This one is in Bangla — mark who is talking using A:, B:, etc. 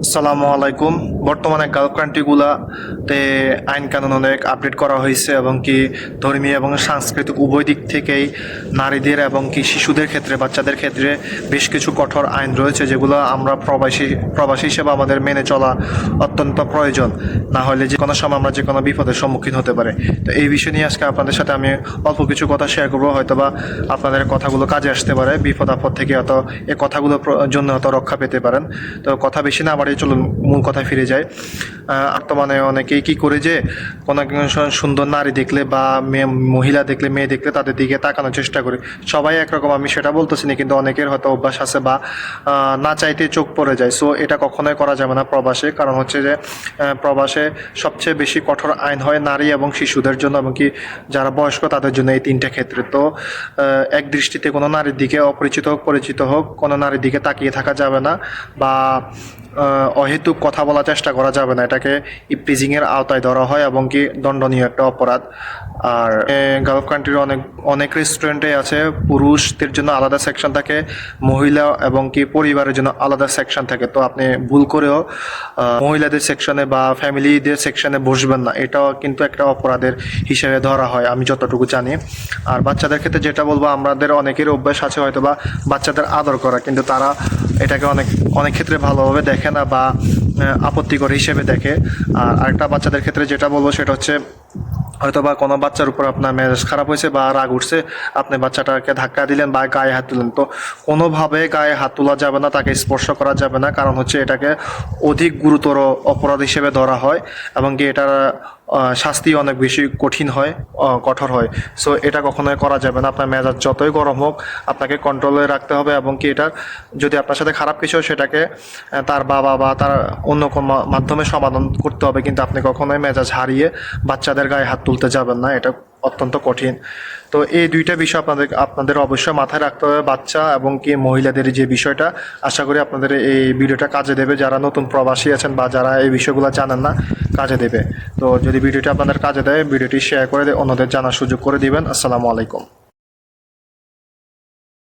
A: আসসালামু আলাইকুম। বর্তমানে গালফ কান্ট্রিগুলাতে আইন কানুন অনেক আপডেট করা হয়েছে এবং কি ধর্মীয় এবং সাংস্কৃতিক উভয় দিক থেকেই নারীদের এবং কি শিশুদের ক্ষেত্রে বাচ্চাদের ক্ষেত্রে বেশ কিছু কঠোর আইন রয়েছে, যেগুলো আমরা প্রবাসী হিসেবে আমাদের মেনে চলা অত্যন্ত প্রয়োজন। না হলে যে কোনো সময় আমরা যে কোনো বিপদের সম্মুখীন হতে পারে। তো এই বিষয় নিয়ে আজকে আপনাদের সাথে আমি অল্প কিছু কথা শেয়ার করবো, হয়তোবা আপনাদের কথাগুলো কাজে আসতে পারে, বিপদ আপদ থেকে হয়তো এই কথাগুলোর জন্য হয়তো রক্ষা পেতে পারেন। তো কথা বেশি না বাড়িয়ে চলুন মূল কথায় ফিরে যায়। বর্তমানে অনেকেই কি করে যে কোনো সুন্দর নারী দেখলে বা মহিলা দেখলে, মেয়ে দেখলে তাদের দিকে তাকানোর চেষ্টা করে। সবাই একরকম আমি সেটা বলতেছি না, কিন্তু অনেকের হয়তো অভ্যাস আছে বা না চাইতে চোখ পড়ে যায়। সো এটা কখনোই করা যাবে না প্রবাসে। কারণ হচ্ছে যে প্রবাসে সবচেয়ে বেশি কঠোর আইন হয় নারী এবং শিশুদের জন্য, এবং কি যারা বয়স্ক তাদের জন্য, এই তিনটা ক্ষেত্রে। তো এক দৃষ্টিতে কোনো নারীর দিকে, অপরিচিত হোক পরিচিত হোক, কোনো নারীর দিকে তাকিয়ে থাকা যাবে না বা অহেতুক কথা বলার চেষ্টা করা যাবে না। এটাকে ইপটিজিংয়ের আওতায় ধরা হয় এবং কি দণ্ডনীয় একটা অপরাধ। আর গালফ কান্ট্রির অনেক রেস্টুরেন্টে আছে পুরুষদের জন্য আলাদা সেকশন থাকে, মহিলা এবং কি পরিবারের জন্য আলাদা সেকশন থাকে। তো আপনি ভুল করেও মহিলাদের সেকশনে বা ফ্যামিলিদের সেকশনে বসবেন না, এটাও কিন্তু একটা অপরাধের হিসেবে ধরা হয় আমি যতটুকু জানি। আর বাচ্চাদের ক্ষেত্রে যেটা বলবো, আমাদের অনেকের অভ্যাস আছে হয়তো বা বাচ্চাদের আদর করা, কিন্তু তারা এটাকে অনেক ক্ষেত্রে ভালোভাবে দেখে না বা আপত্তিকর হিসেবে দেখে। আর আরেকটা বাচ্চাদের ক্ষেত্রে যেটা বলবো সেটা হচ্ছে, হয়তো বা কোনো বাচ্চার উপর আপনার মেজাজ খারাপ হয়েছে বা রাগ উঠছে, আপনি বাচ্চাটাকে ধাক্কা দিলেন বা গায়ে হাত তুলেন, তো কোনোভাবে গায়ে হাত তোলা যাবে না, তাকে স্পর্শ করা যাবে না। কারণ হচ্ছে এটাকে অধিক গুরুতর অপরাধ হিসেবে ধরা হয় এবং কি এটার শাস্তি অনেক বেশি কঠোর হয়। সো এটা কখনোই করা যাবে না। আপনার মেজাজ যতই গরম হোক, আপনাকে কন্ট্রোলে রাখতে হবে এবং কি এটা যদি আপনার সাথে খারাপ কিছু হয় সেটাকে তার বাবা বা তার অন্য কোনো মাধ্যমে সমাধান করতে হবে, কিন্তু আপনি কখনোই মেজাজ হারিয়ে বাচ্চাদের গায়ে হাত তুলতে যাবেন না, এটা অত্যন্ত কঠিন। তো এই দুইটা বিষয় আপনাদের অবশ্যই মাথায় রাখতে হবে, বাচ্চা এবং কি মহিলাদের যে বিষয়টা। আশা করি আপনাদের এই ভিডিওটা কাজে দেবে, যারা নতুন প্রবাসী আছেন বা যারা এই বিষয়গুলো জানেন না, কাজে দেবে। তো যদি ভিডিওটি আপনাদের কাজে দেয়, ভিডিওটি শেয়ার করে অন্যদের জানার সুযোগ করে দিবেন। আসসালামু আলাইকুম।